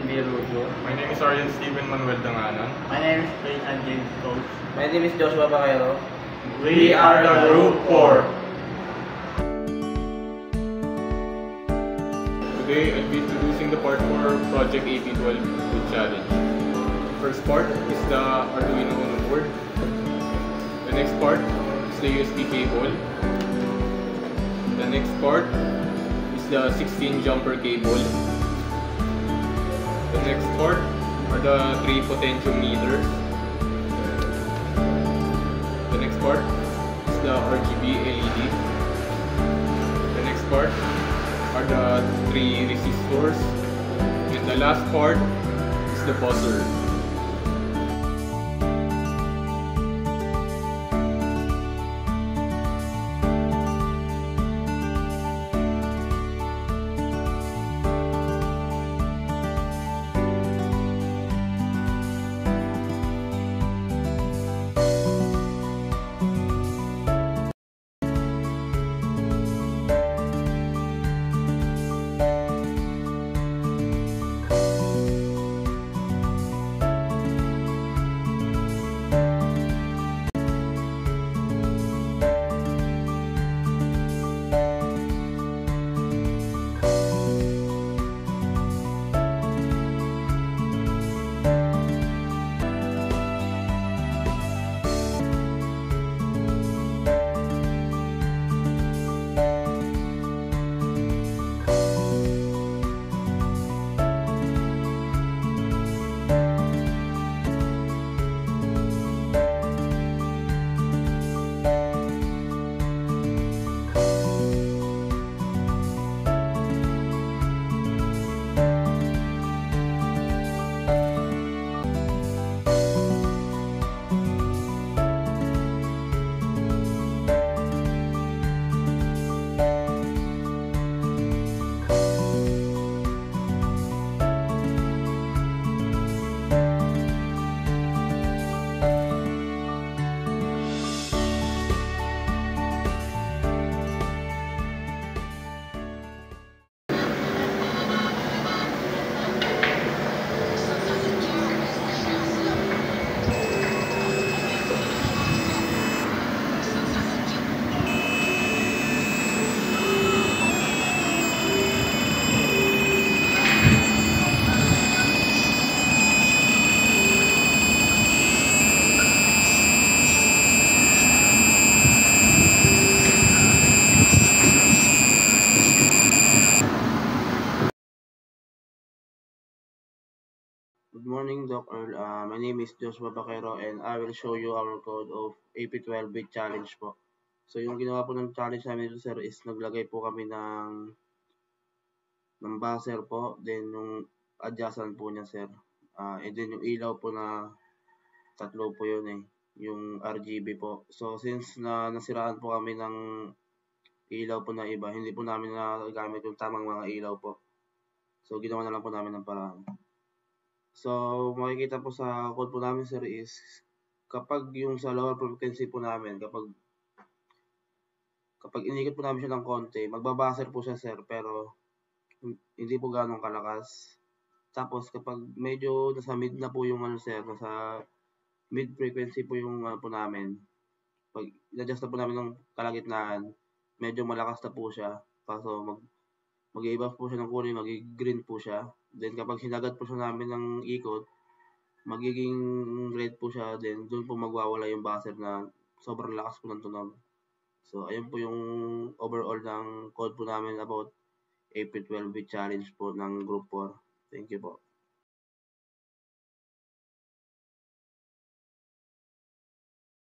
Emil Rujo. My name is Ariel Steven Manuel Danganan. My name is Jason James Coach. My name is Joshua Baquero. We are the Group 4. Today, I'll be introducing the part 4 Project AP12 with Challenge. First part is the Arduino Uno board. The next part is the USB cable. The next part is the 16 jumper cable. The next part are the 3 potentiometers. The next part is the RGB LED. The next part are the 3 resistors. And the last part is the buzzer. Good morning, Doc Earl. My name is Joshua Baquero and I will show you our code of AP12 bit challenge po. So yung ginawa po ng challenge namin dito, sir, is naglagay po kami ng buzzer po, then yung adjustan po niya, sir. And then yung ilaw po na tatlo po yun yung RGB po. So since nasiraan po kami ng ilaw po na iba, hindi po namin nagamit yung tamang mga ilaw po. So ginawa na lang po namin ng paraan. So, makikita po sa code po namin, sir, is kapag yung sa lower frequency po namin, kapag inikot po namin siya ng konti, magbabaser po siya, sir, pero hindi po ganong kalakas. Tapos, kapag medyo nasa mid na po yung sir, nasa mid frequency po yung po namin, pag i-adjust na po namin ng kalagitnaan, medyo malakas na po siya. Kaso, mag-i-buff po siya ng kulay, mag-green po siya. Then kapag hinagat po siya namin ng ikot, magiging red po siya. Then doon po magwawala yung buzzer na sobrang lakas po ng tunog. So ayun po yung overall ng code po namin about AP12 bit challenge po ng Group 4. Thank you po.